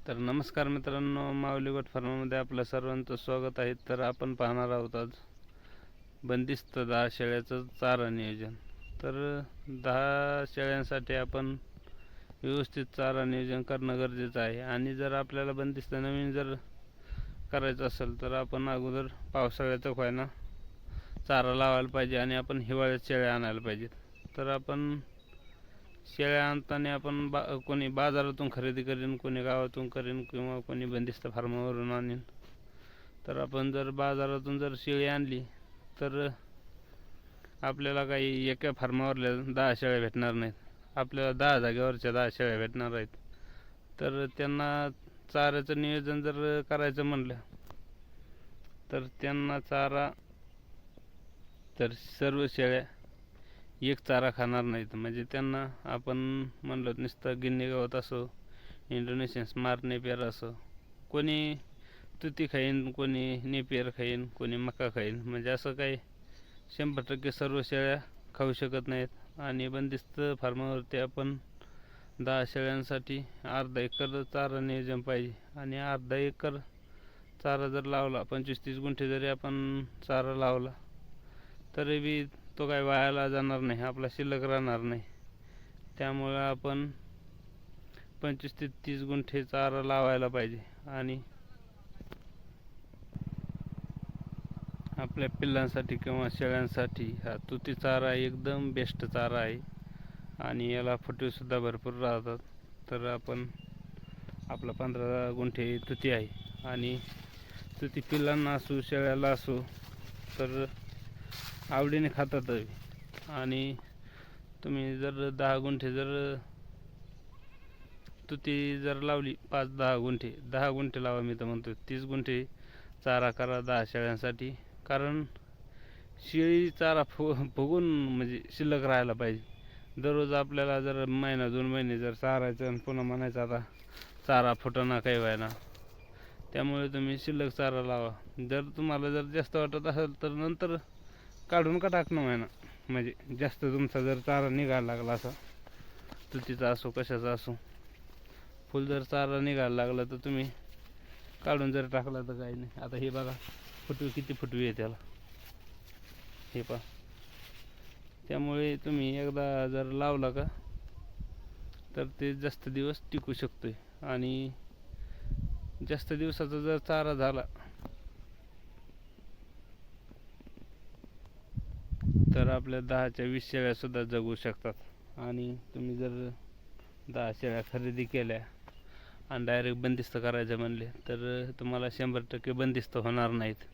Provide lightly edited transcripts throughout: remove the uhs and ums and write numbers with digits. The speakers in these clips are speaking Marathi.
तर नमस्कार मित्रांनो, माऊली गोट फार्मामध्ये आपलं सर्वांचं स्वागत आहे. तर आपण पाहणार आहोत आज बंदिस्त 10 शेळ्याचं चारा नियोजन. तर 10 शेळ्यांसाठी आपण व्यवस्थित चारा नियोजन करणं गरजेचं आहे. आणि जर आपल्याला बंदिस्त नवीन जर करायचं असेल तर आपण अगोदर पावसाळ्याचा व्हायना चारा लावायला पाहिजे आणि आपण हिवाळ्यात शेळ्या आणायला पाहिजेत. तर आपण शेळ्या आणताना आपण कोणी बाजारातून खरेदी करेन, कोणी गावातून करेन किंवा कोणी बंदिस्त फार्मावरून आणेन. तर आपण जर बाजारातून जर शेळी आणली तर आपल्याला काही एका फार्मावरल्या 10 शेळ्या भेटणार नाहीत. आपल्याला 10 जागेवरच्या 10 शेळ्या भेटणार आहेत. तर त्यांना चाऱ्याचं नियोजन जर करायचं म्हणलं तर त्यांना चारा, तर सर्व शेळ्या एक चारा खाणार नाहीत. म्हणजे त्यांना आपण म्हणलो नुसतं गिन्नी गवत असो, इंडोनेशियन स्मार्ट नेपियर असो, कोणी तुती खाईन, कोणी नेपियर खाईन, कोणी मका खाईन. म्हणजे असं काही 100% सर्व शेळ्या खाऊ शकत नाहीत. आणि बंदिस्त फार्मावरती आपण 10 शेळ्यांसाठी अर्धा एकर चारा नियोजन पाहिजे. आणि अर्धा एकर चारा जर लावला, 25-30 गुंठे जरी आपण चारा लावला तरी बी तो काय वायाला जाणार नाही, आपला शिल्लक राहणार नाही. त्यामुळे आपण 25 ते 30 गुंठे चारा लावायला पाहिजे. आणि आपल्या पिल्लांसाठी किंवा शेळ्यांसाठी हा तुती चारा एकदम बेस्ट चारा आहे. आणि याला फुटवेसुद्धा भरपूर राहतात. तर आपण आपला 15 गुंठे तुती आहे. आणि तुती पिल्लांना असो, शेळ्याला असो, तर आवडीने खातात. आणि तुम्ही जर 10 गुंठे जर तुती जर लावली, 5-10 गुंठे, 10 गुंठे लावा, मी तर म्हणतो 30 गुंठे चारा करा 10 शेळ्यांसाठी. कारण शेळी चारा फुगून म्हणजे शिल्लक राहायला पाहिजे. दररोज आपल्याला जर महिना 2 महिने जर चारायचं आणि पुन्हा म्हणायचं आता चारा फुटना काही व्हायना, त्यामुळे तुम्ही शिल्लक चारा लावा. जर तुम्हाला जर जास्त वाटत असेल तर नंतर काढून का टाकणं व्हायना. म्हणजे जास्त तुमचा जर चारा निघायला लागला, असा तुतीचा असो कशाचा असो, फुल जर चारा निघायला लागला तर तुम्ही काढून जर टाकला तर काही नाही. आता हे बघा, फुटवी किती फुटवी आहे त्याला, हे पहा. त्यामुळे तुम्ही एकदा जर लावला का तर ते जास्त दिवस टिकू शकतोय. आणि जास्त दिवसाचा जर चारा झाला तर आपल्या 10च्या 20 शेळ्या सुद्धा जगू शकतात. आणि तुम्ही जर 10 शेळ्या खरेदी केल्या आणि डायरेक्ट बंदिस्त करायचं म्हणले तर तुम्हाला 100% बंदिस्त होणार नाहीत.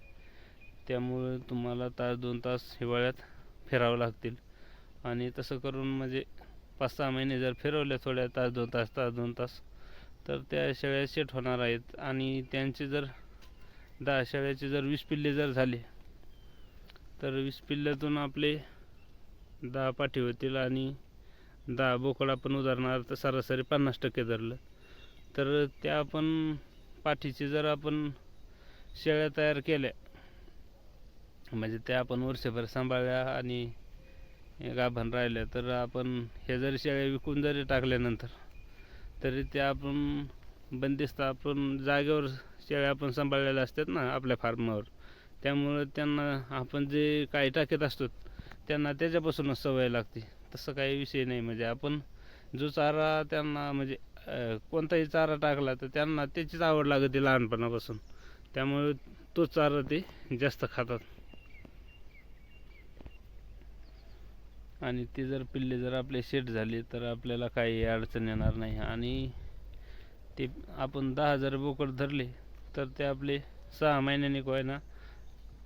त्यामुळे तुम्हाला तास 2 तास हिवाळ्यात फिरावं लागतील. आणि तसं करून म्हणजे 5-6 महिने जर फिरवल्या थोड्या तास 2 तास, तास 2 तास, तर त्या शेळ्या सेट होणार आहेत. आणि त्यांचे जर 10 शेळ्याचे जर 20 पिल्ले जर झाले तर 20 पिल्ल्यातून आपले 10 पाठी होतील. आणि 10 बोकड आपण उदाहरणार्थ सरासरी 50% धरलं तर त्या आपण पाठीचे जर आपण शेळ्या तयार केल्या, म्हणजे त्या आपण वर्षभर सांभाळल्या आणि गाभण राहिल्या, तर आपण हे जरी शेळ्या विकून जरी टाकल्यानंतर तरी त्या आपण बंदिस्त आपण जागेवर शेळ्या आपण सांभाळलेल्या असतात ना आपल्या फार्मवर, त्यामुळे त्यांना आपण जे काही टाकत असतो त्यांना त्याच्यापासूनच सवय लागते. तसं काही विषय नाही. म्हणजे आपण जो चारा त्यांना म्हणजे कोणताही चारा टाकला तर त्यांना त्याचीच आवड लागते लहानपणापासून. त्यामुळे तो चारा ते जास्त खातात. आणि ते जर पिल्ले जर आपले सेट झाले तर आपल्याला काही अडचण येणार नाही. आणि ते आपण 10 जर बोकड धरले तर ते आपले 6 महिन्यांनी काय ना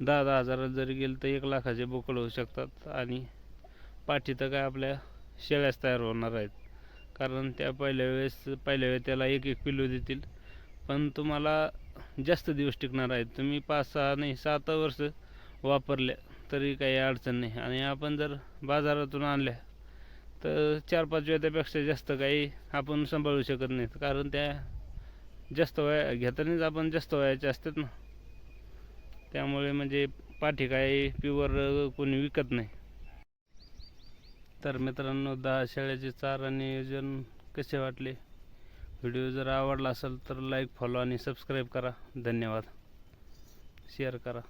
10-10 हजारात जरी गेले तर 1 लाखाचे बोकड होऊ शकतात. आणि पाठी तर काय आपल्या शेळ्याच तयार होणार आहेत. कारण त्या पहिल्या वेळेस त्याला 1-1 पिल्लू देतील. पण तुम्हाला जास्त दिवस टिकणार आहेत. तुम्ही 5-6 नाही 7 वर्ष वापरल्या तरी काही अडचण नाही. आणि आपण जर बाजारातून आणल्या तर 4-5 वेळेपेक्षा जास्त काही आपण सांभाळू शकत नाहीत. कारण त्या जास्त वया घेतानाच आपण जास्त वयाचे असतात ना. त्यामुळे म्हणजे पाठी काही प्युअर कोणी विकत नाही. तर मित्रांनो, 10 शेळ्याचे चारा नियोजन कसे वाटले व्हिडिओ जर आवडला असेल तर लाईक, फॉलो आणि सबस्क्राईब करा. धन्यवाद. शेअर करा.